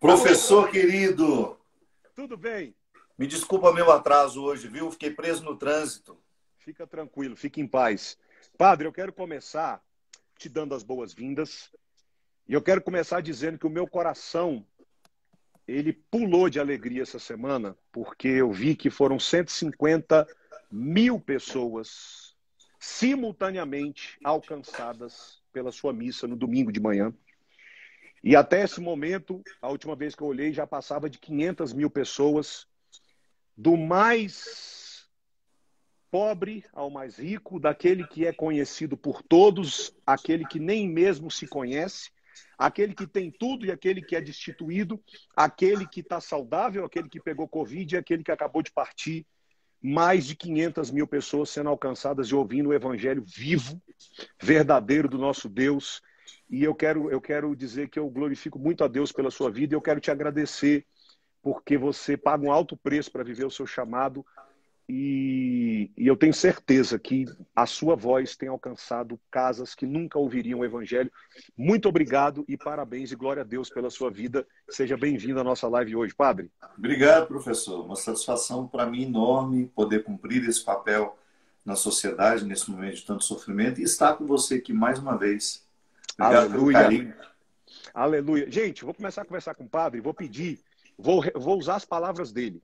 Professor querido, Tudo bem? me desculpa meu atraso hoje, viu? Fiquei preso no trânsito. Fica tranquilo, fique em paz. Padre, eu quero começar te dando as boas-vindas. E eu quero começar dizendo que o meu coração, ele pulou de alegria essa semana, porque eu vi que foram 150 mil pessoas simultaneamente alcançadas pela sua missa no domingo de manhã. E até esse momento, a última vez que eu olhei, já passava de 500 mil pessoas, do mais pobre ao mais rico, daquele que é conhecido por todos, aquele que nem mesmo se conhece, aquele que tem tudo e aquele que é destituído, aquele que está saudável, aquele que pegou Covid e aquele que acabou de partir. Mais de 500 mil pessoas sendo alcançadas e ouvindo o evangelho vivo, verdadeiro do nosso Deus. E eu quero dizer que eu glorifico muito a Deus pela sua vida e eu quero te agradecer porque você paga um alto preço para viver o seu chamado e eu tenho certeza que a sua voz tem alcançado casas que nunca ouviriam o evangelho. Muito obrigado e parabéns e glória a Deus pela sua vida. Seja bem-vindo à nossa live hoje, Padre. Obrigado, professor. Uma satisfação para mim enorme poder cumprir esse papel na sociedade nesse momento de tanto sofrimento e estar com você aqui mais uma vez. Obrigado pelo carinho. Aleluia. Gente, vou começar a conversar com o Padre, vou usar as palavras dele.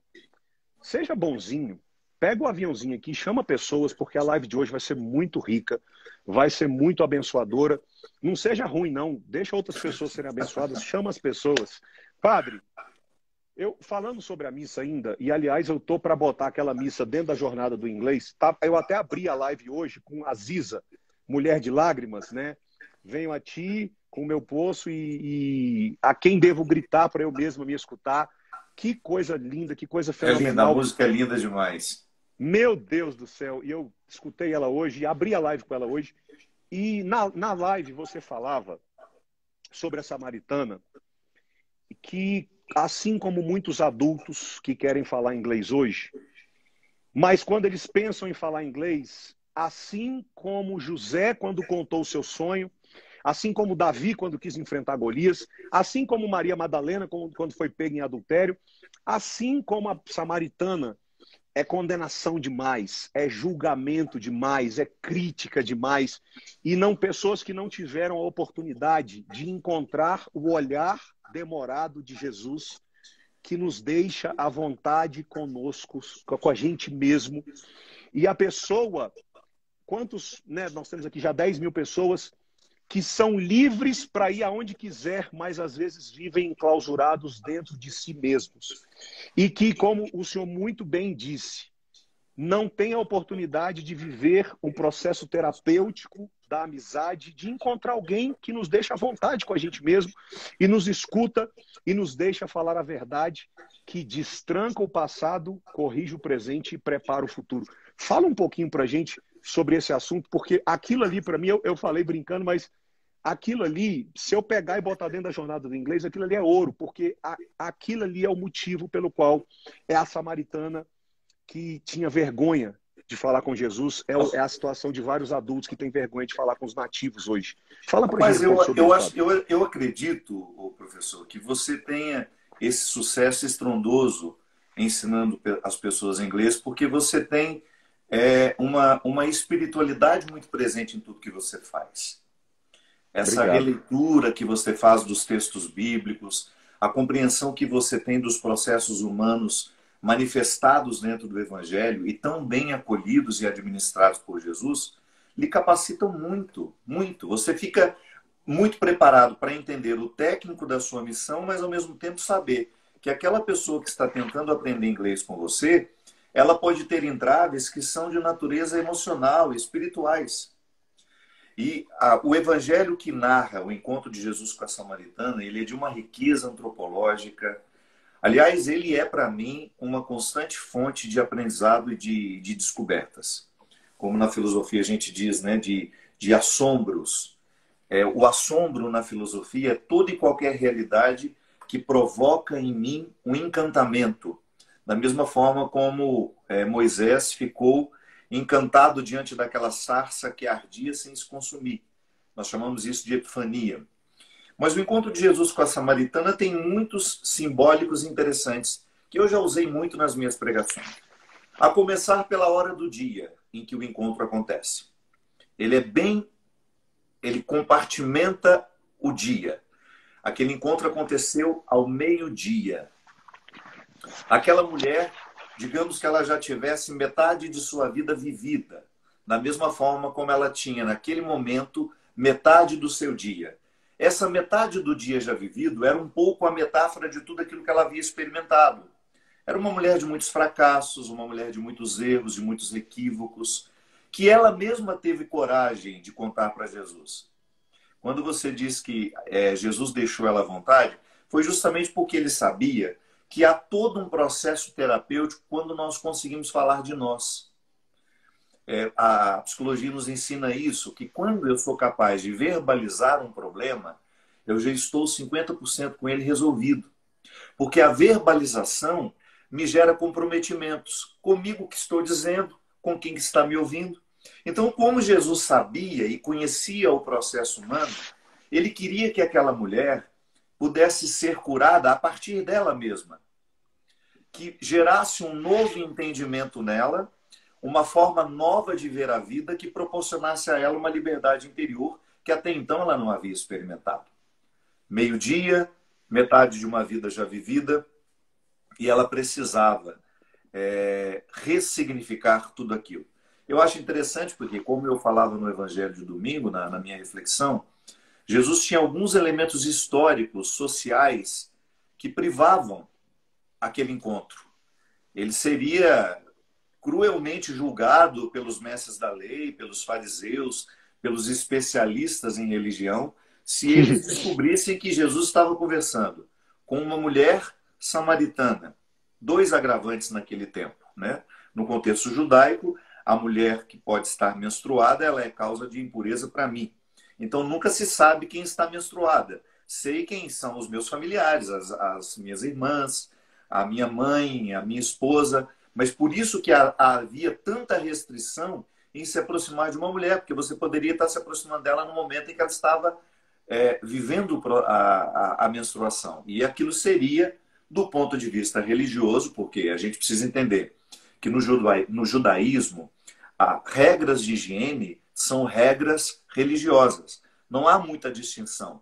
Seja bonzinho, pega o aviãozinho aqui, chama pessoas, porque a live de hoje vai ser muito rica, vai ser muito abençoadora. Não seja ruim, não. Deixa outras pessoas serem abençoadas, chama as pessoas. Padre, eu falando sobre a missa ainda, e aliás eu tô para botar aquela missa dentro da jornada do inglês, tá? Eu até abri a live hoje com a Ziza, mulher de lágrimas, né? Venho a ti com o meu poço e a quem devo gritar para eu mesmo me escutar. Que coisa linda, que coisa fenomenal. É linda, a música é linda demais. Meu Deus do céu, e eu escutei ela hoje, abri a live com ela hoje, e na live você falava sobre a samaritana, que assim como muitos adultos que querem falar inglês hoje, mas quando eles pensam em falar inglês, assim como José quando contou o seu sonho, assim como Davi quando quis enfrentar Golias, assim como Maria Madalena quando foi pega em adultério, assim como a samaritana, é condenação demais, é julgamento demais, é crítica demais. E não pessoas que não tiveram a oportunidade de encontrar o olhar demorado de Jesus, que nos deixa à vontade conosco, com a gente mesmo. E a pessoa, quantos, né, nós temos aqui já 10 mil pessoas que são livres para ir aonde quiser, mas às vezes vivem enclausurados dentro de si mesmos. E que, como o senhor muito bem disse, não tem a oportunidade de viver um processo terapêutico da amizade, de encontrar alguém que nos deixa à vontade com a gente mesmo e nos escuta e nos deixa falar a verdade, que destranca o passado, corrige o presente e prepara o futuro. Fala um pouquinho para a gente sobre esse assunto, porque aquilo ali, para mim, eu falei brincando, mas aquilo ali, se eu pegar e botar dentro da jornada do inglês, aquilo ali é ouro, porque aquilo ali é o motivo pelo qual é a samaritana que tinha vergonha de falar com Jesus, é a situação de vários adultos que têm vergonha de falar com os nativos hoje. Fala pra Mas gente um pouco sobre isso. eu acredito, professor, que você tenha esse sucesso estrondoso ensinando as pessoas inglês, porque você tem uma espiritualidade muito presente em tudo que você faz. Essa Obrigado. releitura que você faz dos textos bíblicos, a compreensão que você tem dos processos humanos manifestados dentro do Evangelho e tão bem acolhidos e administrados por Jesus, lhe capacitam muito, muito. Você fica muito preparado para entender o técnico da sua missão, mas ao mesmo tempo saber que aquela pessoa que está tentando aprender inglês com você, ela pode ter entraves que são de natureza emocional e espirituais. E o evangelho que narra o encontro de Jesus com a samaritana, ele é de uma riqueza antropológica. Aliás, ele é, para mim, uma constante fonte de aprendizado e de descobertas. Como na filosofia a gente diz, né, de assombros. O assombro na filosofia é toda e qualquer realidade que provoca em mim um encantamento. Da mesma forma como Moisés ficou encantado diante daquela sarça que ardia sem se consumir. Nós chamamos isso de epifania. Mas o encontro de Jesus com a samaritana tem muitos simbólicos interessantes, que eu já usei muito nas minhas pregações. A começar pela hora do dia em que o encontro acontece. Ele compartimenta o dia. Aquele encontro aconteceu ao meio-dia. Aquela mulher, digamos que ela já tivesse metade de sua vida vivida, da mesma forma como ela tinha naquele momento metade do seu dia. Essa metade do dia já vivido era um pouco a metáfora de tudo aquilo que ela havia experimentado. Era uma mulher de muitos fracassos, uma mulher de muitos erros, de muitos equívocos, que ela mesma teve coragem de contar para Jesus. Quando você diz que Jesus deixou ela à vontade, foi justamente porque ele sabia que há todo um processo terapêutico quando nós conseguimos falar de nós. A psicologia nos ensina isso, que quando eu sou capaz de verbalizar um problema, eu já estou 50% com ele resolvido. Porque a verbalização me gera comprometimentos comigo que estou dizendo, com quem está me ouvindo. Então, como Jesus sabia e conhecia o processo humano, ele queria que aquela mulher pudesse ser curada a partir dela mesma. Que gerasse um novo entendimento nela, uma forma nova de ver a vida que proporcionasse a ela uma liberdade interior que até então ela não havia experimentado. Meio-dia, metade de uma vida já vivida, e ela precisava ressignificar tudo aquilo. Eu acho interessante porque, como eu falava no Evangelho de domingo, na minha reflexão, Jesus tinha alguns elementos históricos, sociais, que privavam aquele encontro. Ele seria cruelmente julgado pelos mestres da lei, pelos fariseus, pelos especialistas em religião, se eles descobrissem que Jesus estava conversando com uma mulher samaritana. Dois agravantes naquele tempo, né? No contexto judaico, a mulher que pode estar menstruada, ela é causa de impureza para mim. Então nunca se sabe quem está menstruada. Sei quem são os meus familiares, as minhas irmãs, a minha mãe, a minha esposa, mas por isso que havia tanta restrição em se aproximar de uma mulher, porque você poderia estar se aproximando dela no momento em que ela estava vivendo a menstruação. E aquilo seria, do ponto de vista religioso, porque a gente precisa entender que no judaísmo, regras de higiene são regras religiosas. Não há muita distinção.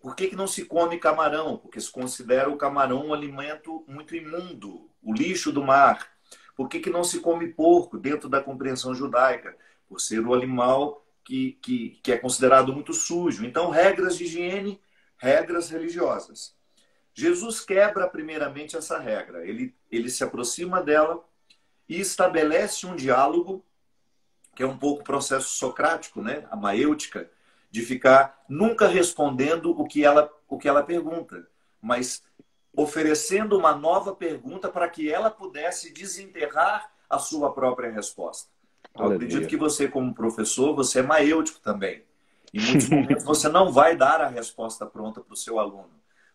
Por que não se come camarão? Porque se considera o camarão um alimento muito imundo, o lixo do mar. Por que não se come porco dentro da compreensão judaica? Por ser o animal que é considerado muito sujo. Então, regras de higiene, regras religiosas. Jesus quebra primeiramente essa regra. Ele se aproxima dela e estabelece um diálogo, que é um pouco o processo socrático, né? A maêutica, de ficar nunca respondendo o que ela pergunta, mas oferecendo uma nova pergunta para que ela pudesse desenterrar a sua própria resposta. Eu acredito que você, como professor, você é maêutico também. Em muitos momentos você não vai dar a resposta pronta para o seu aluno.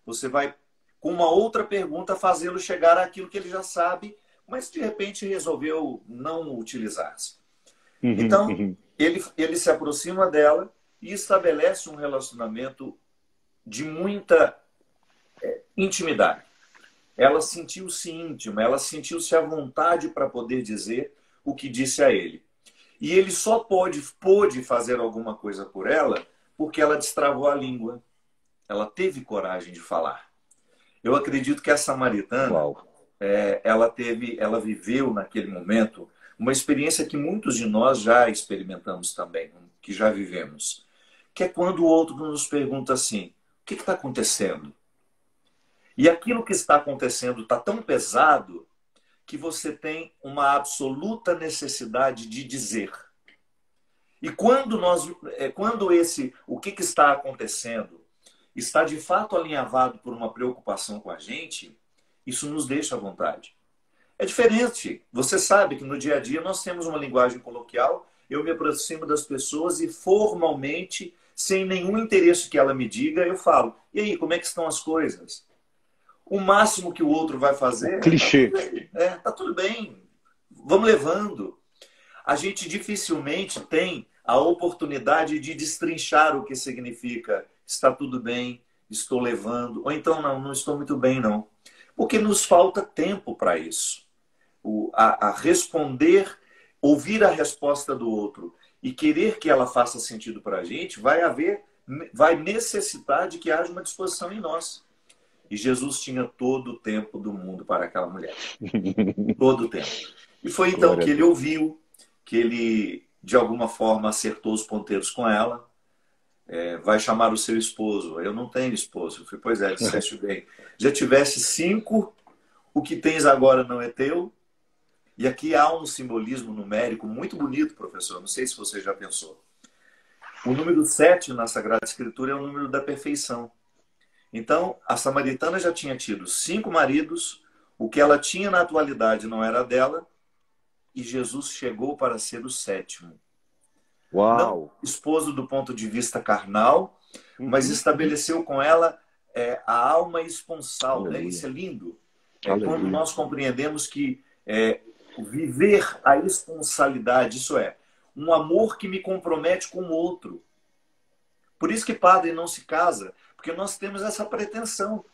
Você vai, com uma outra pergunta, fazê-lo chegar àquilo que ele já sabe, mas de repente resolveu não utilizar-se. Então, ele se aproxima dela e estabelece um relacionamento de muita intimidade. Ela sentiu-se íntima, ela sentiu-se à vontade para poder dizer o que disse a ele. E ele só pôde fazer alguma coisa por ela porque ela destravou a língua. Ela teve coragem de falar. Eu acredito que a samaritana, ela viveu naquele momento uma experiência que muitos de nós já experimentamos também, que já vivemos. Que é quando o outro nos pergunta assim, o que está acontecendo? E aquilo que está acontecendo está tão pesado que você tem uma absoluta necessidade de dizer. E quando o que está acontecendo está de fato alinhavado por uma preocupação com a gente, isso nos deixa à vontade. É diferente. Você sabe que no dia a dia nós temos uma linguagem coloquial, eu me aproximo das pessoas e formalmente, sem nenhum interesse que ela me diga, eu falo, e aí, como é que estão as coisas? O máximo que o outro vai fazer... Clichê. Tá tudo bem. Vamos levando. A gente dificilmente tem a oportunidade de destrinchar o que significa está tudo bem, estou levando. Ou então, não, não estou muito bem, não. Porque nos falta tempo para isso. A responder, ouvir a resposta do outro e querer que ela faça sentido para a gente, vai necessitar de que haja uma disposição em nós. E Jesus tinha todo o tempo do mundo para aquela mulher. Todo o tempo. E foi então que ele ouviu, que ele, de alguma forma, acertou os ponteiros com ela. Vai chamar o seu esposo. Eu não tenho esposo. Eu falei, pois é, disseste bem. Já tivesse 5, o que tens agora não é teu. E aqui há um simbolismo numérico muito bonito, professor. Não sei se você já pensou. O número 7 na Sagrada Escritura é o número da perfeição. Então, a samaritana já tinha tido 5 maridos, o que ela tinha na atualidade não era dela, e Jesus chegou para ser o 7º. Uau! Não esposo do ponto de vista carnal, mas estabeleceu com ela a alma esponsal. Né? Isso é lindo. Quando nós compreendemos que viver a esponsalidade, isso é, um amor que me compromete com o outro. Por isso que padre não se casa, porque nós temos essa pretensão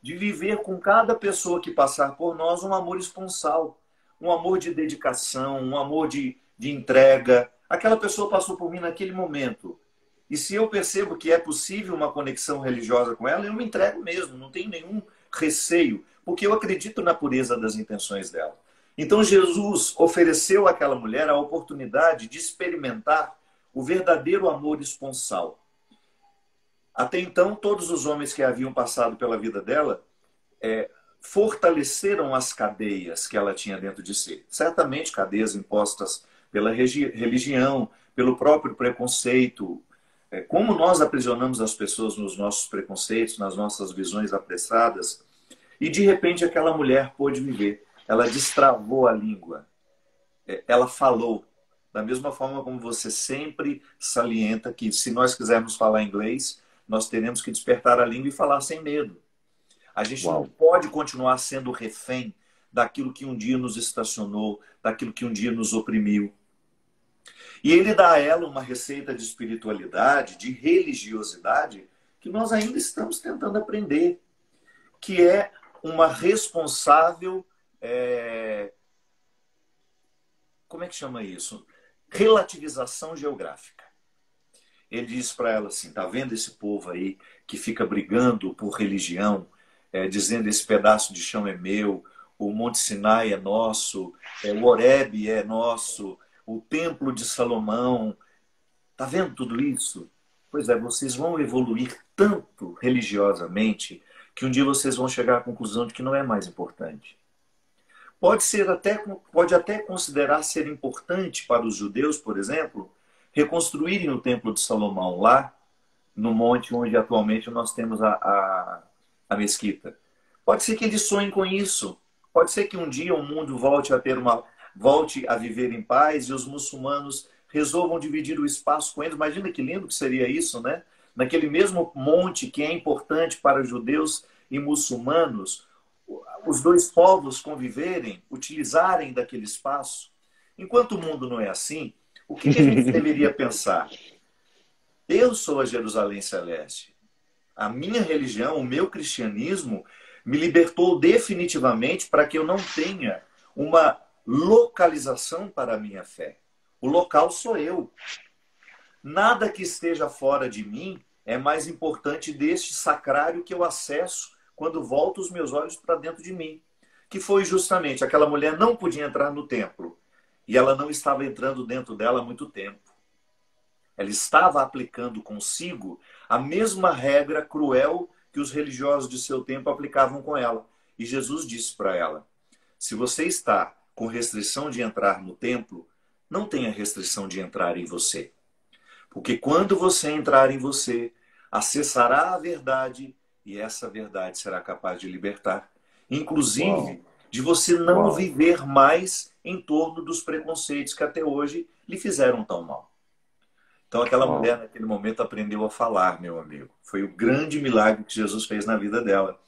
de viver com cada pessoa que passar por nós um amor esponsal, um amor de dedicação, um amor de entrega. Aquela pessoa passou por mim naquele momento. E se eu percebo que é possível uma conexão religiosa com ela, eu me entrego mesmo, não tenho nenhum receio, porque eu acredito na pureza das intenções dela. Então Jesus ofereceu àquela mulher a oportunidade de experimentar o verdadeiro amor esponsal. Até então, todos os homens que haviam passado pela vida dela fortaleceram as cadeias que ela tinha dentro de si. Certamente cadeias impostas pela religião, pelo próprio preconceito. Como nós aprisionamos as pessoas nos nossos preconceitos, nas nossas visões apressadas. E de repente aquela mulher pôde viver. Ela destravou a língua. Ela falou. Da mesma forma como você sempre salienta que se nós quisermos falar inglês, nós teremos que despertar a língua e falar sem medo. A gente não pode continuar sendo refém daquilo que um dia nos estacionou, daquilo que um dia nos oprimiu. E ele dá a ela uma receita de espiritualidade, de religiosidade, que nós ainda estamos tentando aprender, que é uma responsável... Como é que chama isso? Relativização geográfica. Ele diz para ela assim, tá vendo esse povo aí que fica brigando por religião, dizendo esse pedaço de chão é meu, o Monte Sinai é nosso, o Horebe é nosso, o Templo de Salomão. Tá vendo tudo isso? Pois é, vocês vão evoluir tanto religiosamente que um dia vocês vão chegar à conclusão de que não é mais importante. Pode até considerar ser importante para os judeus, por exemplo, reconstruírem o Templo de Salomão lá no monte onde atualmente nós temos a mesquita. Pode ser que eles sonhem com isso. Pode ser que um dia o mundo volte a viver em paz e os muçulmanos resolvam dividir o espaço com eles. Imagina que lindo que seria isso, né? Naquele mesmo monte que é importante para judeus e muçulmanos, os dois povos conviverem, utilizarem daquele espaço. Enquanto o mundo não é assim, o que a gente deveria pensar? Eu sou a Jerusalém Celeste. A minha religião, o meu cristianismo, me libertou definitivamente para que eu não tenha uma localização para a minha fé. O local sou eu. Nada que esteja fora de mim é mais importante deste sacrário que eu acesso quando volto os meus olhos para dentro de mim. Que foi justamente, aquela mulher não podia entrar no templo. E ela não estava entrando dentro dela há muito tempo. Ela estava aplicando consigo a mesma regra cruel que os religiosos de seu tempo aplicavam com ela. E Jesus disse para ela, se você está com restrição de entrar no templo, não tenha restrição de entrar em você. Porque quando você entrar em você, acessará a verdade e essa verdade será capaz de libertar. Inclusive, de você não viver mais em torno dos preconceitos que até hoje lhe fizeram tão mal. Então aquela mulher naquele momento aprendeu a falar, meu amigo. Foi o grande milagre que Jesus fez na vida dela.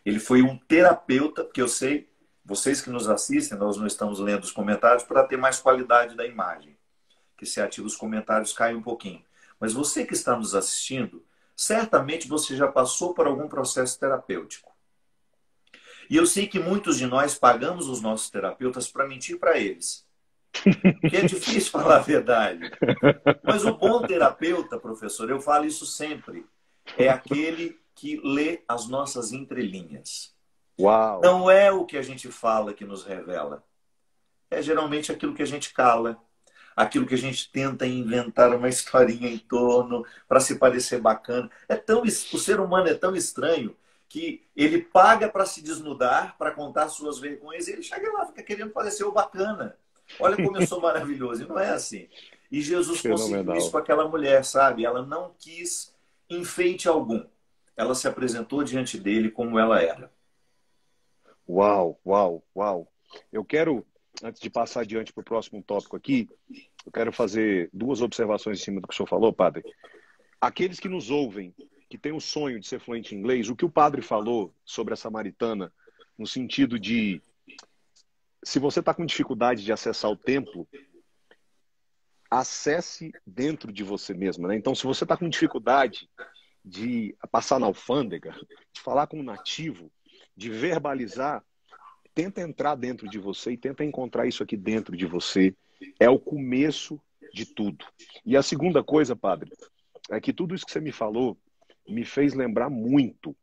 Ele foi um terapeuta, porque eu sei, vocês que nos assistem, nós não estamos lendo os comentários para ter mais qualidade da imagem. Que se ativa os comentários cai um pouquinho. Mas você que está nos assistindo, certamente você já passou por algum processo terapêutico. E eu sei que muitos de nós pagamos os nossos terapeutas para mentir para eles. Porque é difícil falar a verdade. Mas o bom terapeuta, professor, eu falo isso sempre, é aquele que lê as nossas entrelinhas. Uau! Não é o que a gente fala que nos revela. É geralmente aquilo que a gente cala, aquilo que a gente tenta inventar uma historinha em torno para se parecer bacana. O ser humano é tão estranho que ele paga para se desnudar, para contar suas vergonhas, e ele chega lá, fica querendo parecer o bacana. Olha como eu sou maravilhoso. E não é assim. E Jesus conseguiu isso com aquela mulher, sabe? Ela não quis enfeite algum. Ela se apresentou diante dele como ela era. Uau, uau, uau. Eu quero, antes de passar adiante para o próximo tópico aqui, eu quero fazer duas observações em cima do que o senhor falou, padre. Aqueles que nos ouvem, que têm o sonho de ser fluente em inglês, o que o padre falou sobre a samaritana, no sentido de, se você está com dificuldade de acessar o templo, acesse dentro de você mesmo, né? Então, se você está com dificuldade de passar na alfândega, de falar com um nativo, de verbalizar, tenta entrar dentro de você e tenta encontrar isso aqui dentro de você. É o começo de tudo. E a segunda coisa, padre, é que tudo isso que você me falou me fez lembrar muito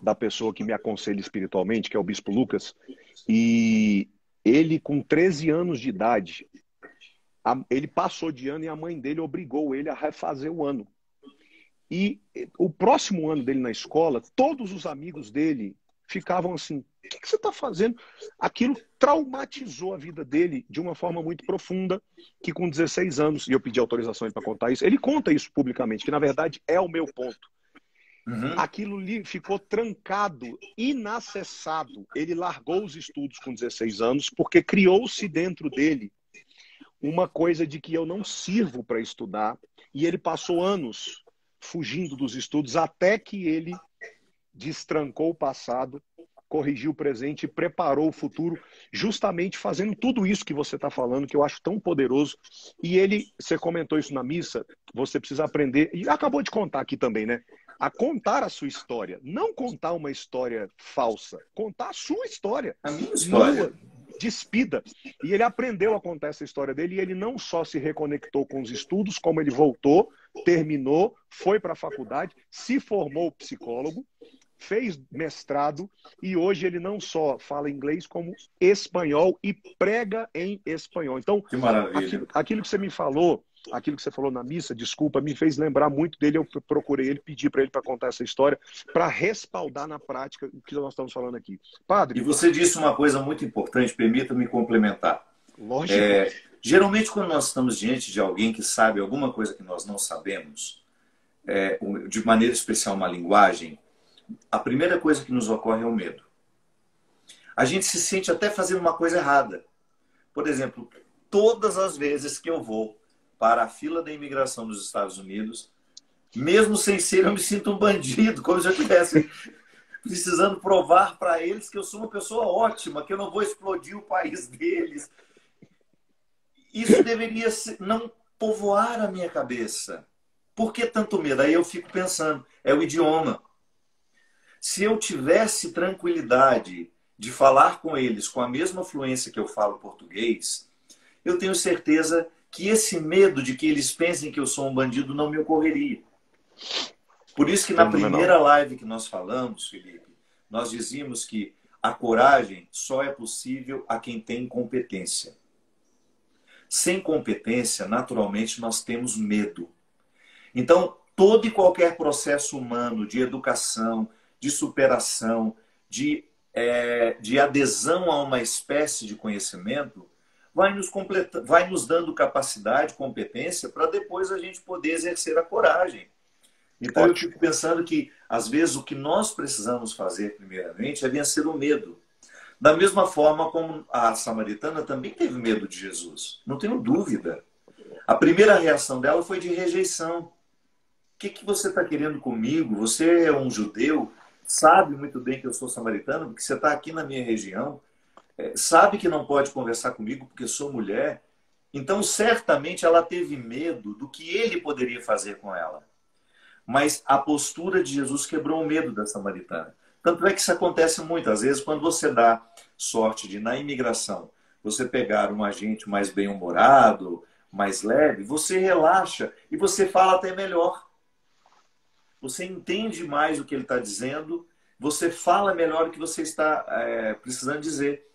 da pessoa que me aconselha espiritualmente, que é o Bispo Lucas, e ele, com 13 anos de idade, ele passou de ano e a mãe dele obrigou ele a refazer o ano. E o próximo ano dele na escola, todos os amigos dele ficavam assim, o que você está fazendo? Aquilo traumatizou a vida dele de uma forma muito profunda, que com 16 anos, e eu pedi autorização para contar isso, ele conta isso publicamente, que na verdade é o meu ponto. Aquilo lhe ficou trancado, inacessado. Ele largou os estudos com 16 anos, porque criou-se dentro dele uma coisa de que eu não sirvo para estudar, e ele passou anos fugindo dos estudos até que ele destrancou o passado, corrigiu o presente e preparou o futuro, justamente fazendo tudo isso que você está falando, que eu acho tão poderoso. E ele, você comentou isso na missa, você precisa aprender, e acabou de contar aqui também, né? A contar a sua história. Não contar uma história falsa, contar a sua história. A minha história. Nua, despida. E ele aprendeu a contar essa história dele, e ele não só se reconectou com os estudos, como ele voltou, terminou, foi para a faculdade, se formou psicólogo, fez mestrado, e hoje ele não só fala inglês, como espanhol, e prega em espanhol. Então, que maravilha. Aquilo que você me falou, aquilo que você falou na missa, desculpa, me fez lembrar muito dele. Eu procurei ele, pedi para ele para contar essa história, para respaldar na prática o que nós estamos falando aqui. Padre... E você disse uma coisa muito importante, permita-me complementar. Lógico. Geralmente, quando nós estamos diante de alguém que sabe alguma coisa que nós não sabemos, de maneira especial uma linguagem, a primeira coisa que nos ocorre é o medo. A gente se sente até fazendo uma coisa errada. Por exemplo, todas as vezes que eu vou para a fila da imigração dos Estados Unidos, mesmo sem ser, eu me sinto um bandido, como se eu estivesse precisando provar para eles que eu sou uma pessoa ótima, que eu não vou explodir o país deles. Isso deveria não povoar a minha cabeça. Por que tanto medo? Aí eu fico pensando, é o idioma. Se eu tivesse tranquilidade de falar com eles com a mesma fluência que eu falo português, eu tenho certeza que esse medo de que eles pensem que eu sou um bandido não me ocorreria. Por isso que na primeira live que nós falamos, Felipe, nós dizíamos que a coragem só é possível a quem tem competência. Sem competência, naturalmente, nós temos medo. Então, todo e qualquer processo humano de educação, de superação, de adesão a uma espécie de conhecimento, vai nos dando capacidade, competência, para depois a gente poder exercer a coragem. Então eu fico pensando que, às vezes, o que nós precisamos fazer, primeiramente, é vencer o medo. Da mesma forma como a samaritana também teve medo de Jesus. Não tenho dúvida. A primeira reação dela foi de rejeição. O que você está querendo comigo? Você é um judeu? Sabe muito bem que eu sou samaritano, porque você está aqui na minha região. Sabe que não pode conversar comigo porque sou mulher. Então, certamente, ela teve medo do que ele poderia fazer com ela. Mas a postura de Jesus quebrou o medo da samaritana. Tanto é que isso acontece muitas vezes quando você dá sorte de, na imigração, você pegar um agente mais bem-humorado, mais leve, você relaxa e você fala até melhor. Você entende mais o que ele está dizendo, você fala melhor o que você está precisando dizer.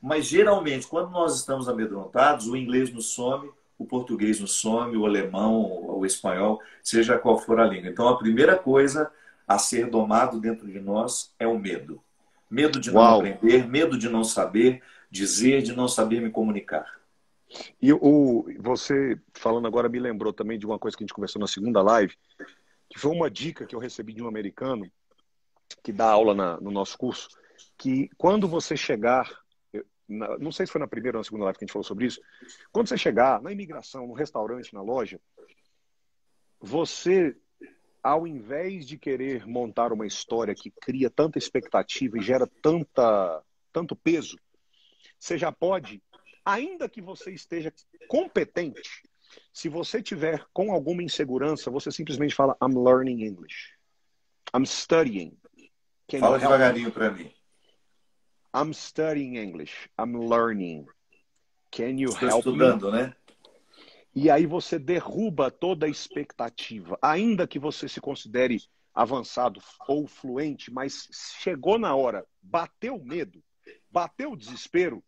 Mas, geralmente, quando nós estamos amedrontados, o inglês nos some, o português nos some, o alemão, o espanhol, seja qual for a língua. Então, a primeira coisa a ser domado dentro de nós é o medo. Medo de não aprender, medo de não saber dizer, de não saber me comunicar. E você falando agora me lembrou também de uma coisa que a gente conversou na segunda live, que foi uma dica que eu recebi de um americano que dá aula no nosso curso, que quando você chegar, não sei se foi na primeira ou na segunda live que a gente falou sobre isso, quando você chegar na imigração, no restaurante, na loja, você, ao invés de querer montar uma história que cria tanta expectativa e gera tanto peso, você já pode, ainda que você esteja competente, se você tiver com alguma insegurança, você simplesmente fala, I'm learning English. I'm studying. Fala devagarinho para mim. I'm studying English. I'm learning. Can you Estou help estudando, me? né? E aí você derruba toda a expectativa. Ainda que você se considere avançado ou fluente, mas chegou na hora, bateu o medo, bateu o desespero,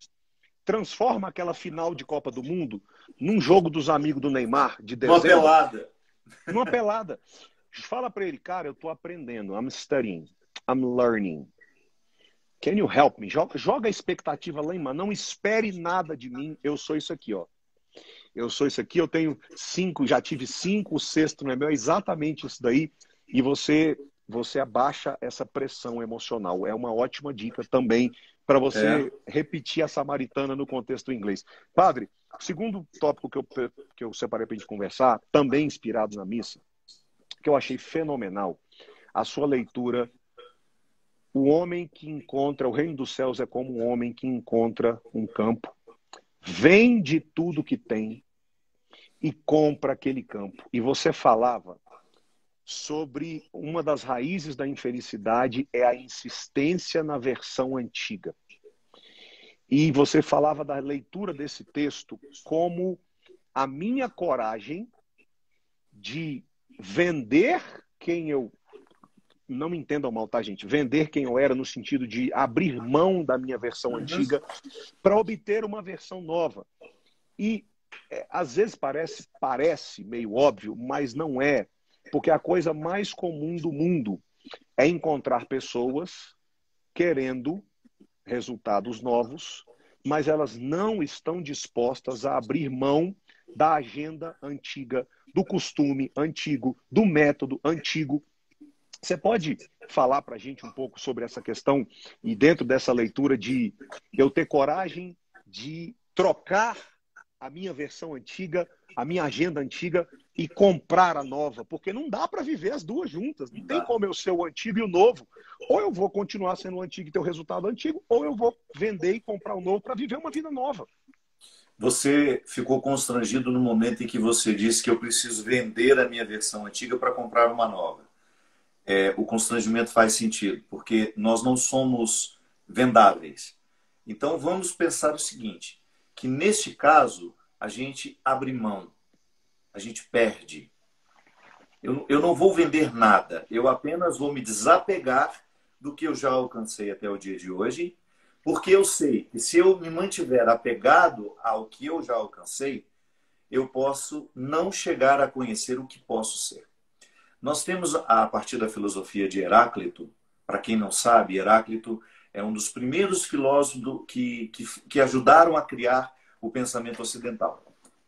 transforma aquela final de Copa do Mundo num jogo dos amigos do Neymar de dezembro. Uma pelada. Numa pelada. Fala para ele, cara, eu tô aprendendo. I'm studying. I'm learning. Can you help me? Joga a expectativa lá em mano. Não espere nada de mim. Eu sou isso aqui, ó. Eu sou isso aqui, eu tenho 5, já tive 5, o sexto não é meu. É exatamente isso daí. E você abaixa essa pressão emocional. É uma ótima dica também para você repetir a samaritana no contexto inglês. Padre, o segundo tópico que eu separei para a gente conversar, também inspirado na missa, que eu achei fenomenal, a sua leitura. O homem que encontra, o reino dos céus é como um homem que encontra um campo, vende tudo que tem e compra aquele campo. E você falava sobre uma das raízes da infelicidade é a insistência na versão antiga. E você falava da leitura desse texto como a minha coragem de vender quem eu... Não me entendam mal, tá, gente? Vender quem eu era no sentido de abrir mão da minha versão antiga para obter uma versão nova. E às vezes parece meio óbvio, mas não é. Porque a coisa mais comum do mundo é encontrar pessoas querendo resultados novos, mas elas não estão dispostas a abrir mão da agenda antiga, do costume antigo, do método antigo. Você pode falar para a gente um pouco sobre essa questão e dentro dessa leitura de eu ter coragem de trocar a minha versão antiga, a minha agenda antiga e comprar a nova? Porque não dá para viver as duas juntas. Não tem como eu ser o antigo e o novo. Ou eu vou continuar sendo o antigo e ter o resultado antigo, ou eu vou vender e comprar o novo para viver uma vida nova. Você ficou constrangido no momento em que você disse que eu preciso vender a minha versão antiga para comprar uma nova. O constrangimento faz sentido, porque nós não somos vendáveis. Então vamos pensar o seguinte, que neste caso a gente abre mão, a gente perde. Eu não vou vender nada, eu apenas vou me desapegar do que eu já alcancei até o dia de hoje, porque eu sei que se eu me mantiver apegado ao que eu já alcancei, eu posso não chegar a conhecer o que posso ser. Nós temos, a partir da filosofia de Heráclito, para quem não sabe, Heráclito é um dos primeiros filósofos que ajudaram a criar o pensamento ocidental.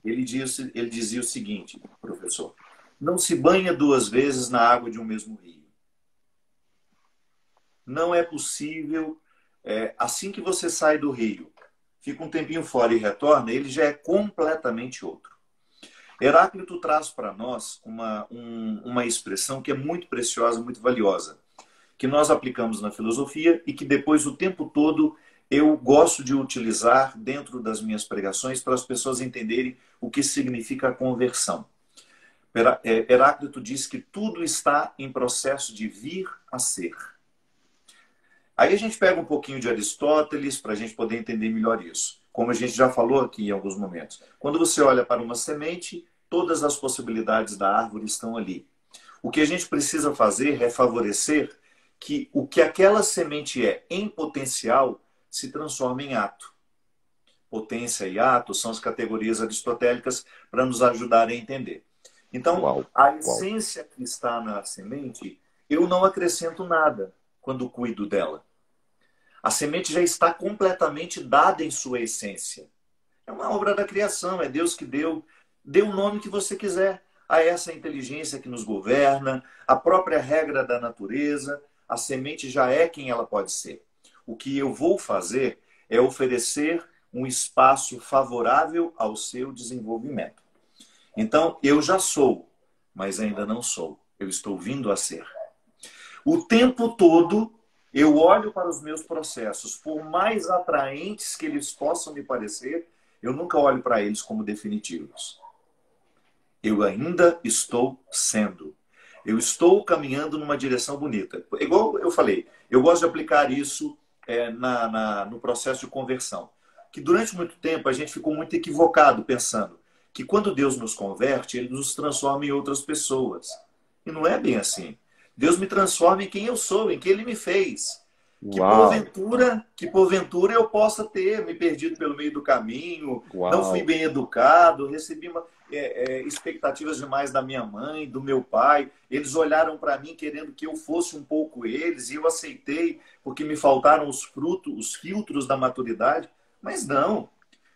Ele dizia o seguinte, professor, não se banha 2 vezes na água de um mesmo rio. Não é possível, assim que você sai do rio, fica um tempinho fora e retorna, ele já é completamente outro. Heráclito traz para nós uma expressão que é muito preciosa, muito valiosa, que nós aplicamos na filosofia e que depois, o tempo todo, eu gosto de utilizar dentro das minhas pregações para as pessoas entenderem o que significa a conversão. Heráclito diz que tudo está em processo de vir a ser. Aí a gente pega um pouquinho de Aristóteles para a gente poder entender melhor isso. Como a gente já falou aqui em alguns momentos. Quando você olha para uma semente, todas as possibilidades da árvore estão ali. O que a gente precisa fazer é favorecer que o que aquela semente é em potencial se transforme em ato. Potência e ato são as categorias aristotélicas para nos ajudar a entender. Então, a essência que está na semente, eu não acrescento nada quando cuido dela. A semente já está completamente dada em sua essência. É uma obra da criação, é Deus que deu. Dê o nome que você quiser a essa inteligência que nos governa, a própria regra da natureza. A semente já é quem ela pode ser. O que eu vou fazer é oferecer um espaço favorável ao seu desenvolvimento. Então, eu já sou, mas ainda não sou. Eu estou vindo a ser. O tempo todo, eu olho para os meus processos, por mais atraentes que eles possam me parecer, eu nunca olho para eles como definitivos. Eu ainda estou sendo. Eu estou caminhando numa direção bonita. Igual eu falei, eu gosto de aplicar isso no processo de conversão. Que durante muito tempo a gente ficou muito equivocado pensando que quando Deus nos converte, Ele nos transforma em outras pessoas. E não é bem assim. Deus me transforma em quem eu sou, em quem Ele me fez. Que porventura eu possa ter me perdido pelo meio do caminho, não fui bem educado, recebi expectativas demais da minha mãe, do meu pai. Eles olharam para mim querendo que eu fosse um pouco eles, e eu aceitei porque me faltaram os frutos, os filtros da maturidade. Mas não.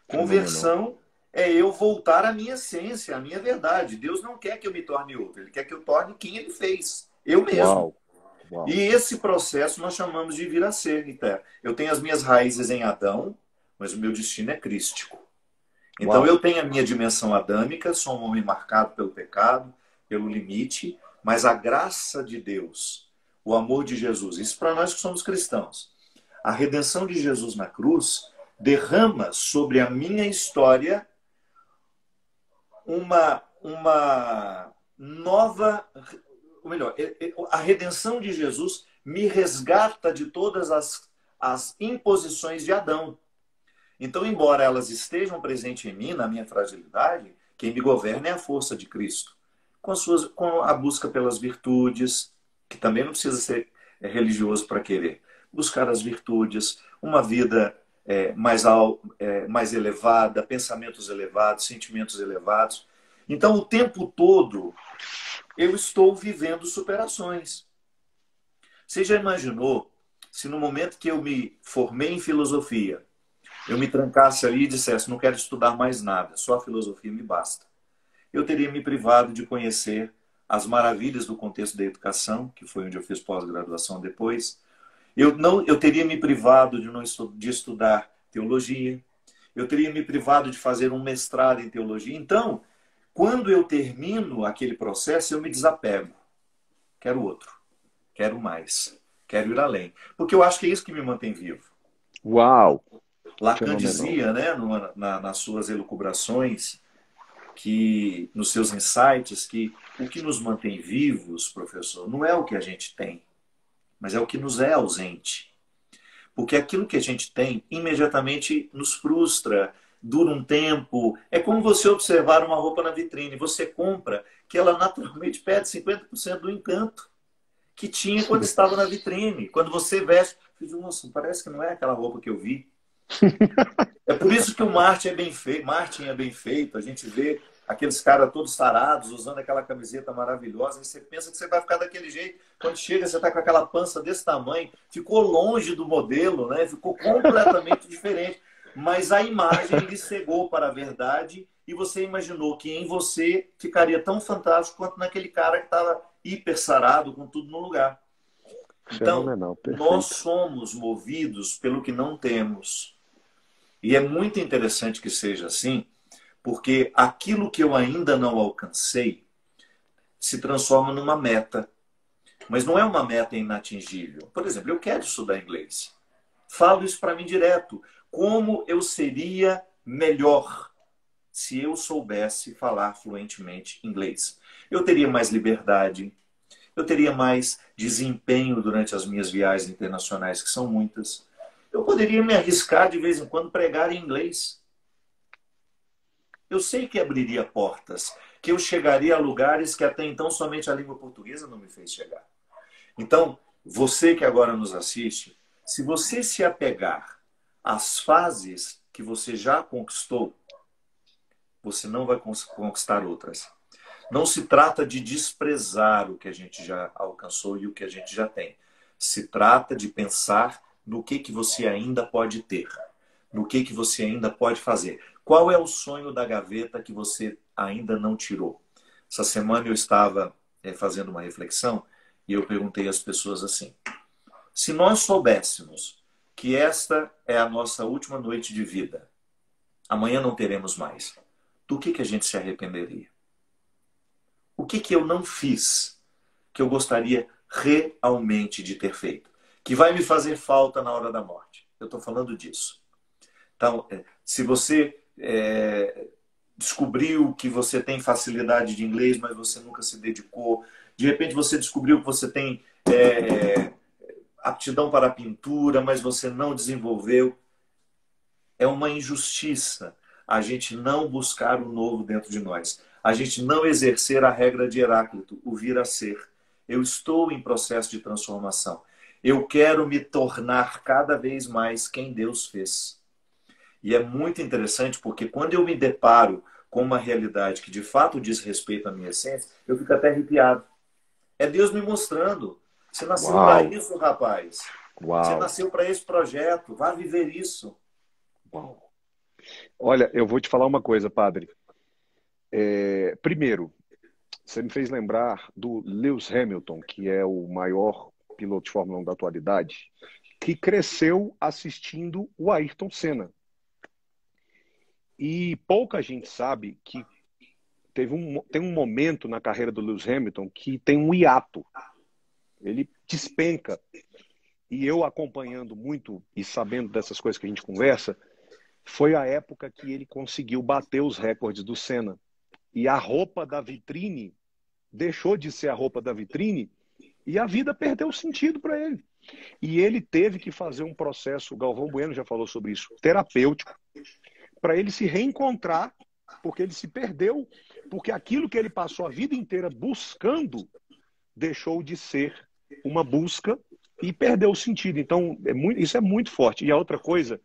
Conversão é eu voltar à minha essência, à minha verdade. Deus não quer que eu me torne outro, Ele quer que eu torne quem Ele fez. Eu mesmo. E esse processo nós chamamos de vir a ser. Então, eu tenho as minhas raízes em Adão, mas o meu destino é crístico. Então eu tenho a minha dimensão adâmica, sou um homem marcado pelo pecado, pelo limite, mas a graça de Deus, o amor de Jesus, isso para nós que somos cristãos. A redenção de Jesus na cruz derrama sobre a minha história uma nova... Ou melhor, a redenção de Jesus me resgata de todas as imposições de Adão. Então, embora elas estejam presentes em mim, na minha fragilidade, quem me governa é a força de Cristo. Com a busca pelas virtudes, que também não precisa ser religioso para querer. Buscar as virtudes, uma vida mais elevada, pensamentos elevados, sentimentos elevados. Então, o tempo todo, eu estou vivendo superações. Você já imaginou se no momento que eu me formei em filosofia, eu me trancasse ali e dissesse, não quero estudar mais nada, só a filosofia me basta. Eu teria me privado de conhecer as maravilhas do contexto da educação, que foi onde eu fiz pós-graduação depois. Eu teria me privado de estudar teologia. Eu teria me privado de fazer um mestrado em teologia. Então, quando eu termino aquele processo, eu me desapego. Quero outro. Quero mais. Quero ir além. Porque eu acho que é isso que me mantém vivo. Uau! Lacan dizia, né, nas suas elucubrações, nos seus insights, que o que nos mantém vivos, professor, não é o que a gente tem, mas é o que nos é ausente. Porque aquilo que a gente tem imediatamente nos frustra, dura um tempo. É como você observar uma roupa na vitrine. Você compra, que ela naturalmente perde 50% do encanto que tinha quando estava na vitrine. Quando você veste, nossa, parece que não é aquela roupa que eu vi. É por isso que o marketing é bem feito. A gente vê aqueles caras todos sarados, usando aquela camiseta maravilhosa, e você pensa que você vai ficar daquele jeito. Quando chega, você está com aquela pança desse tamanho. Ficou longe do modelo, né? Ficou completamente diferente. Mas a imagem lhe cegou para a verdade e você imaginou que em você ficaria tão fantástico quanto naquele cara que estava hiper sarado, com tudo no lugar. Então, nós somos movidos pelo que não temos. E é muito interessante que seja assim, porque aquilo que eu ainda não alcancei se transforma numa meta. Mas não é uma meta inatingível. Por exemplo, eu quero estudar inglês. Falo isso para mim direto. Como eu seria melhor se eu soubesse falar fluentemente inglês? eu teria mais liberdade, eu teria mais desempenho durante as minhas viagens internacionais, que são muitas. Eu poderia me arriscar de vez em quando pregar em inglês. Eu sei que abriria portas, que eu chegaria a lugares que até então somente a língua portuguesa não me fez chegar. Então, você que agora nos assiste, se você se apegar às fases que você já conquistou, você não vai conquistar outras. Não se trata de desprezar o que a gente já alcançou e o que a gente já tem. Se trata de pensar no que você ainda pode ter, no que você ainda pode fazer. Qual é o sonho da gaveta que você ainda não tirou? Essa semana eu estava fazendo uma reflexão e eu perguntei às pessoas assim: se nós soubéssemos que esta é a nossa última noite de vida, amanhã não teremos mais, do que a gente se arrependeria? O que eu não fiz que eu gostaria realmente de ter feito? Que vai me fazer falta na hora da morte? Eu estou falando disso. Então, se você descobriu que você tem facilidade de inglês, mas você nunca se dedicou, de repente você descobriu que você tem aptidão para a pintura, mas você não desenvolveu, é uma injustiça a gente não buscar o novo dentro de nós. A gente não exercer a regra de Heráclito, o vir a ser. Eu estou em processo de transformação. Eu quero me tornar cada vez mais quem Deus fez. E é muito interessante porque quando eu me deparo com uma realidade que de fato diz respeito à minha essência, eu fico até arrepiado. É Deus me mostrando. Você nasceu para Uau, isso, rapaz. Você uau, nasceu para esse projeto. Vá viver isso. uau. Olha, eu vou te falar uma coisa, padre. Primeiro, você me fez lembrar do Lewis Hamilton, que é o maior piloto de Fórmula 1 da atualidade, que cresceu assistindo o Ayrton Senna. E pouca gente sabe que tem um momento na carreira do Lewis Hamilton que tem um hiato. Ele despenca. E eu acompanhando muito e sabendo dessas coisas que a gente conversa, foi a época que ele conseguiu bater os recordes do Senna. E a roupa da vitrine deixou de ser a roupa da vitrine e a vida perdeu sentido para ele. E ele teve que fazer um processo, o Galvão Bueno já falou sobre isso, terapêutico, para ele se reencontrar, porque ele se perdeu, porque aquilo que ele passou a vida inteira buscando deixou de ser uma busca e perdeu o sentido. Então, isso é muito forte. E a outra coisa,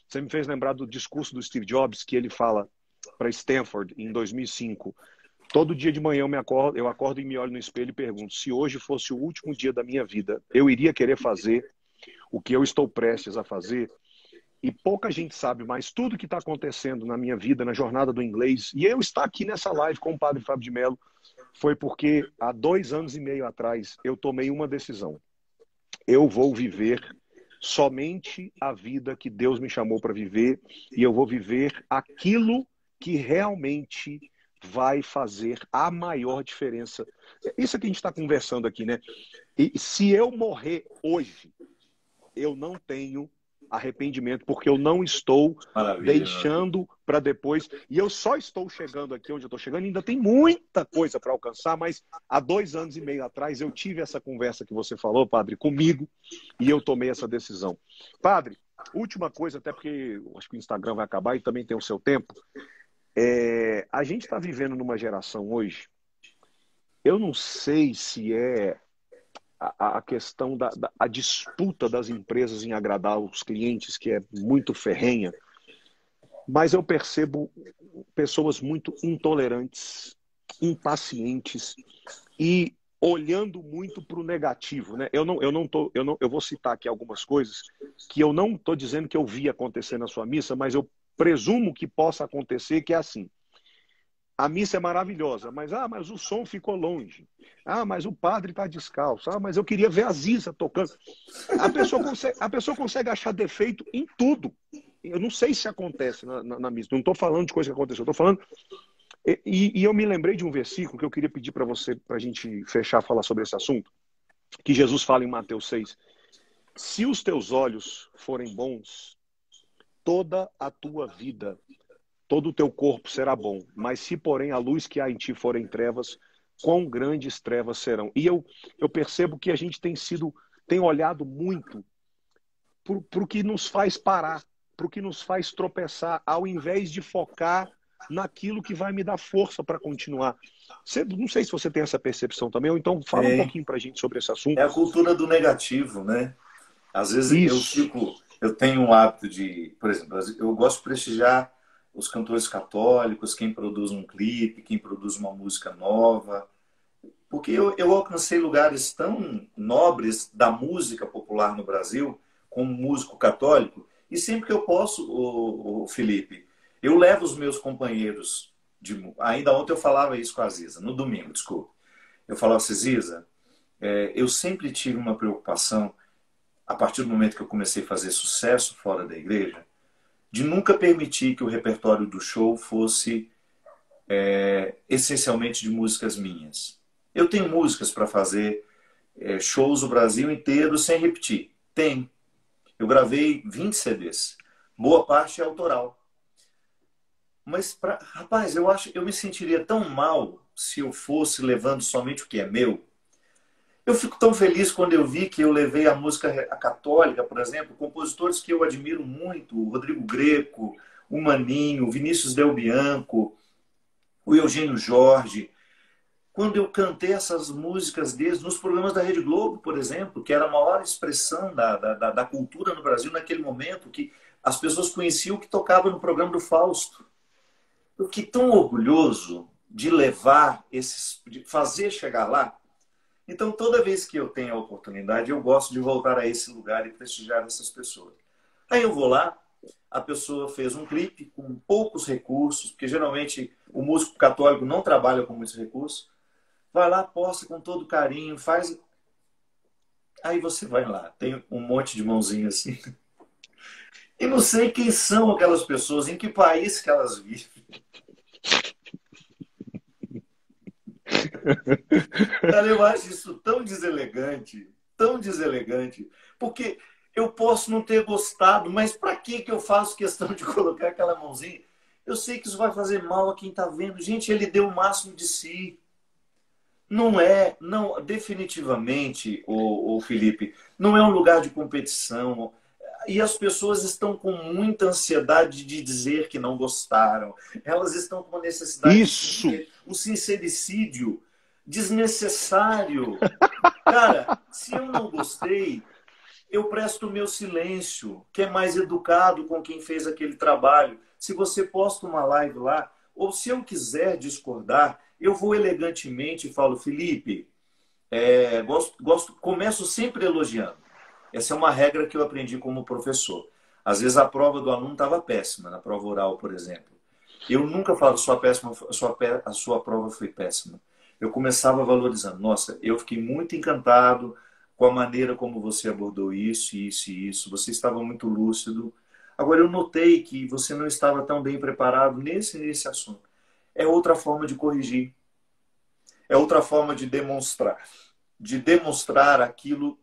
você me fez lembrar do discurso do Steve Jobs, que ele fala para Stanford em 2005. Todo dia de manhã eu acordo e me olho no espelho e pergunto: se hoje fosse o último dia da minha vida, eu iria querer fazer o que eu estou prestes a fazer? E pouca gente sabe, mas tudo que está acontecendo na minha vida, na jornada do inglês, e eu estar aqui nessa live com o Padre Fábio de Mello, foi porque há 2 anos e meio atrás eu tomei uma decisão. Eu vou viver somente a vida que Deus me chamou para viver e eu vou viver aquilo que realmente vai fazer a maior diferença. Isso é que a gente está conversando aqui, né? E se eu morrer hoje, eu não tenho arrependimento, porque eu não estou Maravilha, maravilha. deixando para depois. E eu só estou chegando aqui onde eu estou chegando, ainda tem muita coisa para alcançar, mas há 2 anos e meio atrás eu tive essa conversa que você falou, padre, comigo, e eu tomei essa decisão. Padre, última coisa, até porque acho que o Instagram vai acabar e também tem o seu tempo. A gente está vivendo numa geração hoje, eu não sei se é a questão a disputa das empresas em agradar os clientes, que é muito ferrenha, mas eu percebo pessoas muito intolerantes, impacientes e olhando muito para o negativo, né? Eu vou citar aqui algumas coisas que eu não estou dizendo que eu vi acontecer na sua missa, mas eu presumo que possa acontecer, que é assim: a missa é maravilhosa, mas o som ficou longe. Mas o padre está descalço. Mas eu queria ver a Ziza tocando. A pessoa consegue achar defeito em tudo. Eu não sei se acontece na missa. Não estou falando de coisa que aconteceu. Estou falando... E eu me lembrei de um versículo que eu queria pedir para você, para a gente fechar, falar sobre esse assunto, que Jesus fala em Mateus 6. Se os teus olhos forem bons, toda a tua vida, todo o teu corpo será bom. Mas se, porém, a luz que há em ti forem trevas, quão grandes trevas serão. E eu percebo que a gente tem olhado muito para o que nos faz parar, para o que nos faz tropeçar, ao invés de focar naquilo que vai me dar força para continuar. Não sei se você tem essa percepção também, ou então fala um pouquinho para a gente sobre esse assunto. É a cultura do negativo, né? Às vezes Isso. eu tenho um hábito de, por exemplo, eu gosto de prestigiar os cantores católicos, quem produz um clipe, quem produz uma música nova, porque eu alcancei lugares tão nobres da música popular no Brasil, como músico católico, e sempre que eu posso, o Felipe, eu levo os meus companheiros, ainda ontem eu falava isso com a Ziza, no domingo, desculpa. Eu falava assim, Ziza, eu sempre tive uma preocupação, a partir do momento que eu comecei a fazer sucesso fora da igreja, de nunca permitir que o repertório do show fosse essencialmente de músicas minhas. Eu tenho músicas para fazer shows o Brasil inteiro sem repetir. Tem. Eu gravei 20 CDs. Boa parte é autoral. Mas, rapaz, eu me sentiria tão mal se eu fosse levando somente o que é meu. Eu fico tão feliz quando eu vi que eu levei a música católica, por exemplo, compositores que eu admiro muito, o Rodrigo Greco, o Maninho, o Vinícius Del Bianco, o Eugênio Jorge. Quando eu cantei essas músicas deles nos programas da Rede Globo, por exemplo, que era a maior expressão da cultura no Brasil naquele momento, que as pessoas conheciam o que tocava no programa do Fausto. Eu fiquei tão orgulhoso de levar de fazer chegar lá. Então, toda vez que eu tenho a oportunidade, eu gosto de voltar a esse lugar e prestigiar essas pessoas. Aí eu vou lá, a pessoa fez um clipe com poucos recursos, porque geralmente o músico católico não trabalha com muitos recursos. Vai lá, posta com todo carinho, faz. Aí você vai lá, tem um monte de mãozinha assim. E não sei quem são aquelas pessoas, em que país que elas vivem. Cara, eu acho isso tão deselegante, porque eu posso não ter gostado, mas para que eu faço questão de colocar aquela mãozinha? Eu sei que isso vai fazer mal a quem está vendo. Gente, ele deu o máximo de si. Não, definitivamente, o Felipe, não é um lugar de competição. E as pessoas estão com muita ansiedade de dizer que não gostaram. Elas estão com uma necessidade de um sincericídio desnecessário. Cara, se eu não gostei, eu presto o meu silêncio, que é mais educado com quem fez aquele trabalho. Se você posta uma live lá, ou se eu quiser discordar, eu vou elegantemente e falo, Felipe, começo sempre elogiando. Essa é uma regra que eu aprendi como professor. Às vezes a prova do aluno estava péssima, na prova oral, por exemplo. Eu nunca falo, a sua prova foi péssima. Eu começava valorizando. Nossa, eu fiquei muito encantado com a maneira como você abordou isso, isso e isso. Você estava muito lúcido. Agora, eu notei que você não estava tão bem preparado nesse assunto. É outra forma de corrigir. É outra forma de demonstrar. De demonstrar aquilo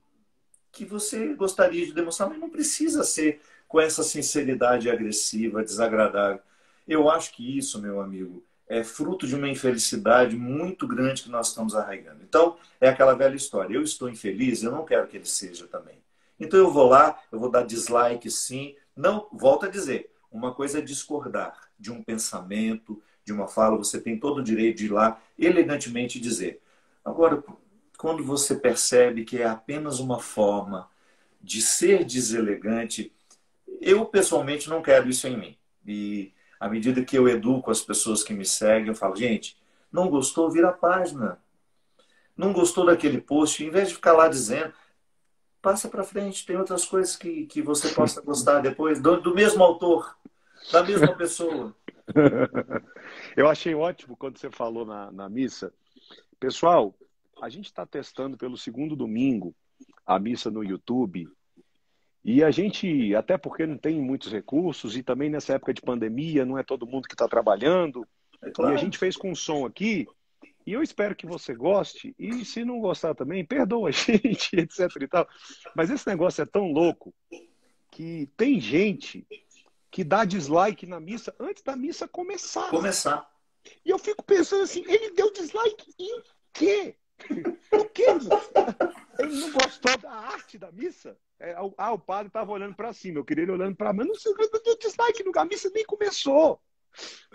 que você gostaria de demonstrar, mas não precisa ser com essa sinceridade agressiva, desagradável. Eu acho que isso, meu amigo, é fruto de uma infelicidade muito grande que nós estamos arraigando. Então, é aquela velha história. Eu estou infeliz, eu não quero que ele seja também. Então, eu vou lá, eu vou dar dislike, sim. Não, volto a dizer, uma coisa é discordar de um pensamento, de uma fala, você tem todo o direito de ir lá elegantemente dizer. Agora, quando você percebe que é apenas uma forma de ser deselegante, eu pessoalmente não quero isso em mim. E à medida que eu educo as pessoas que me seguem, eu falo, gente, não gostou, vira a página. Não gostou daquele post, em vez de ficar lá dizendo, passa para frente, tem outras coisas que você possa gostar depois, do mesmo autor, da mesma pessoa. Eu achei ótimo quando você falou na missa. Pessoal, a gente está testando pelo segundo domingo a missa no YouTube. E a gente, até porque não tem muitos recursos, e também nessa época de pandemia, não é todo mundo que está trabalhando. Claro. E a gente fez com som aqui, e eu espero que você goste, e se não gostar também, perdoa a gente, etc e tal. Mas esse negócio é tão louco que tem gente que dá dislike na missa antes da missa começar. Começar. E eu fico pensando assim, ele deu dislike em quê? Por quê? Ele não gostou da arte da missa? O padre estava olhando para cima, eu queria ele olhando para mim. Não sei, eu dislike, a missa nem começou.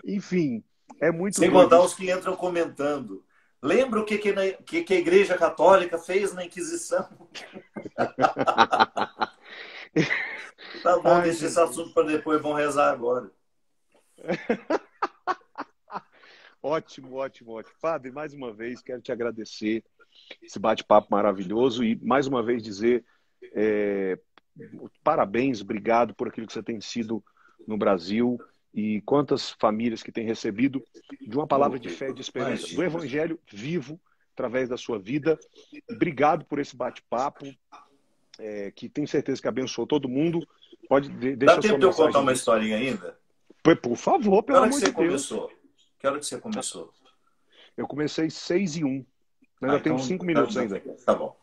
Enfim, é muito Sem doido contar isso. os que entram comentando. Lembra o que a Igreja Católica fez na Inquisição? Tá bom, Ai, deixa esse Jesus. assunto para depois, vão rezar agora. Ótimo, ótimo, ótimo. Padre, mais uma vez quero te agradecer esse bate-papo maravilhoso e mais uma vez dizer é, parabéns, obrigado por aquilo que você tem sido no Brasil e quantas famílias que têm recebido de uma palavra de fé e de esperança, do Imagina. Evangelho vivo através da sua vida. Obrigado por esse bate-papo, que tenho certeza que abençoou todo mundo. Pode Dá deixar tempo sua de eu contar mensagem. uma historinha ainda? Por favor, Que pelo hora que amor você de Deus. começou? Que hora que você começou? Eu comecei 6:01. Ainda tenho Então 5 minutos dá ainda. tempo. Tá bom.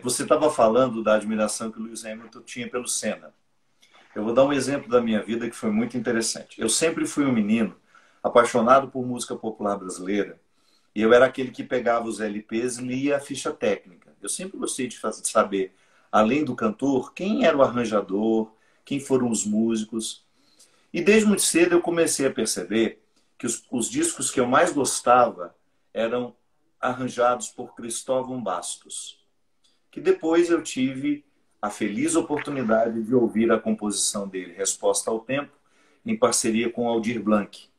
Você estava falando da admiração que o Lewis Hamilton tinha pelo Senna. Eu vou dar um exemplo da minha vida que foi muito interessante. Eu sempre fui um menino apaixonado por música popular brasileira e eu era aquele que pegava os LPs e lia a ficha técnica. Eu sempre gostei de saber, além do cantor, quem era o arranjador, quem foram os músicos. E desde muito cedo eu comecei a perceber que os discos que eu mais gostava eram arranjados por Cristóvão Bastos, que depois eu tive a feliz oportunidade de ouvir a composição dele, Resposta ao Tempo, em parceria com Aldir Blanc.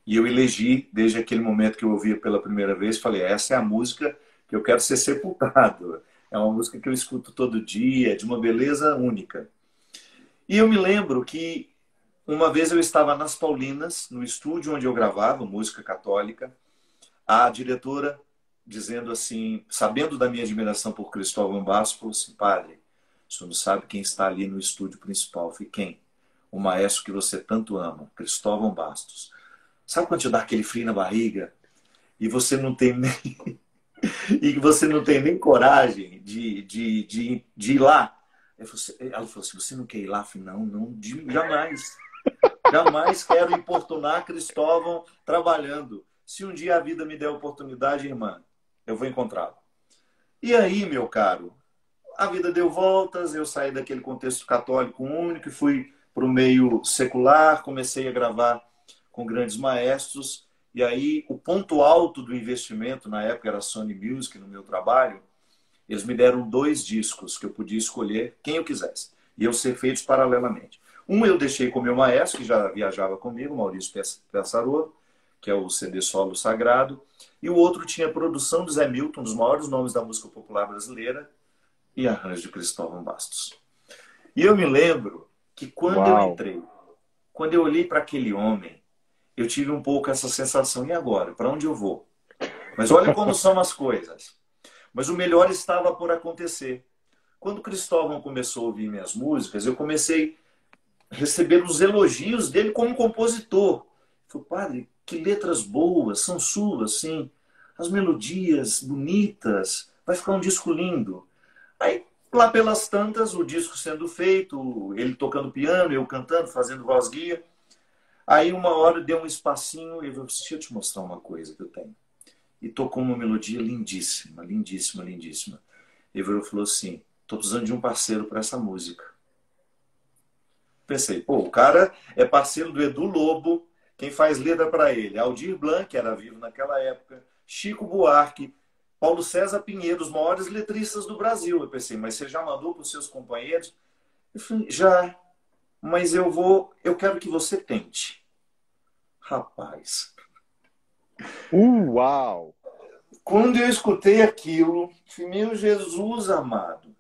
E eu elegi, desde aquele momento que eu ouvia pela primeira vez, falei, essa é a música que eu quero ser sepultado. É uma música que eu escuto todo dia, de uma beleza única. E eu me lembro que uma vez eu estava nas Paulinas, no estúdio onde eu gravava música católica, a diretora dizendo assim, sabendo da minha admiração por Cristóvão Bastos, falou assim, padre, o senhor não sabe quem está ali no estúdio principal. Eu falei, quem? O maestro que você tanto ama, Cristóvão Bastos. Sabe quando te dá aquele frio na barriga e você não tem nem, e você não tem nem coragem de ir lá? Ela falou assim, você não quer ir lá? Eu falei, não, jamais. Jamais quero importunar Cristóvão trabalhando. Se um dia a vida me der a oportunidade, irmã, eu vou encontrá-lo. E aí, meu caro, a vida deu voltas, eu saí daquele contexto católico único e fui para o meio secular, comecei a gravar com grandes maestros, e aí o ponto alto do investimento, na época era Sony Music, no meu trabalho, eles me deram 2 discos que eu podia escolher quem eu quisesse, e eu ser feitos paralelamente. Um eu deixei com o meu maestro, que já viajava comigo, Maurício Pessarolo, que é o CD Solo Sagrado, e o outro tinha a produção do Zé Milton, um dos maiores nomes da música popular brasileira, e arranjo de Cristóvão Bastos. E eu me lembro que quando eu Uau! entrei, quando eu olhei para aquele homem, eu tive um pouco essa sensação, e agora? Para onde eu vou? Mas olha como são as coisas. Mas o melhor estava por acontecer. Quando Cristóvão começou a ouvir minhas músicas, eu comecei a receber os elogios dele como compositor. Eu falei, padre, que letras boas, são suas, sim. As melodias bonitas, vai ficar um disco lindo. Aí, lá pelas tantas, o disco sendo feito, ele tocando piano, eu cantando, fazendo voz guia. Aí, uma hora, deu um espacinho e eu falei, deixa eu te mostrar uma coisa que eu tenho. E tocou uma melodia lindíssima, lindíssima, lindíssima. E ele falou assim, estou precisando de um parceiro para essa música. Pensei, pô, o cara é parceiro do Edu Lobo, quem faz letra para ele, Aldir Blanc, que era vivo naquela época, Chico Buarque, Paulo César Pinheiro, os maiores letristas do Brasil. Eu pensei, mas você já mandou para os seus companheiros? Eu falei, já, mas eu quero que você tente. Rapaz, Uau! quando eu escutei aquilo, falei, meu Jesus amado.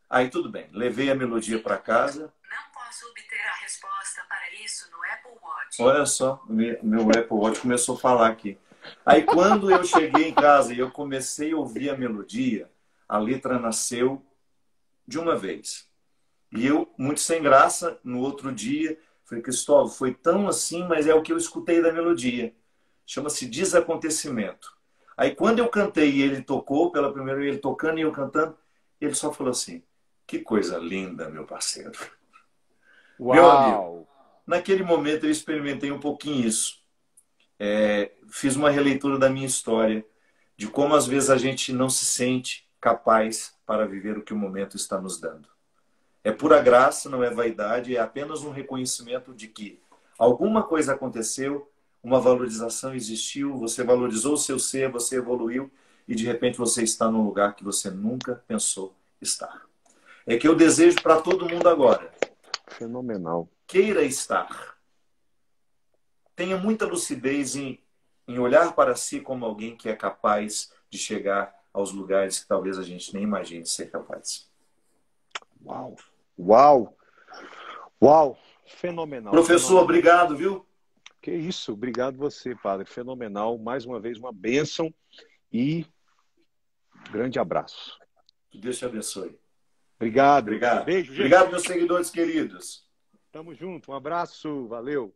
Aí tudo bem, levei a melodia para casa. Não posso obter a resposta para isso no Apple Watch. Olha só, meu Apple Watch começou a falar aqui. Aí quando eu cheguei em casa e eu comecei a ouvir a melodia, a letra nasceu de uma vez. E eu, muito sem graça, no outro dia, falei, Cristóvão, foi tão assim, mas é o que eu escutei da melodia. Chama-se Desacontecimento. Aí quando eu cantei e ele tocou, pela primeira vez, ele tocando e eu cantando, ele só falou assim, que coisa linda, meu parceiro. Meu amigo, Uau! naquele momento eu experimentei um pouquinho isso. Fiz uma releitura da minha história, de como às vezes a gente não se sente capaz para viver o que o momento está nos dando. É pura graça, não é vaidade, é apenas um reconhecimento de que alguma coisa aconteceu, uma valorização existiu, você valorizou o seu ser, você evoluiu e de repente você está num lugar que você nunca pensou estar. É que eu desejo para todo mundo agora. Fenomenal. Queira estar. Tenha muita lucidez em olhar para si como alguém que é capaz de chegar aos lugares que talvez a gente nem imagine ser capaz. Uau! Uau! Uau! Fenomenal. Professor, fenomenal. obrigado, viu? Que isso, obrigado você, padre. Fenomenal. Mais uma vez, uma bênção e grande abraço. Que Deus te abençoe. Obrigado. Obrigado. Beijo, gente. Obrigado, meus seguidores queridos. Tamo junto. Um abraço. Valeu.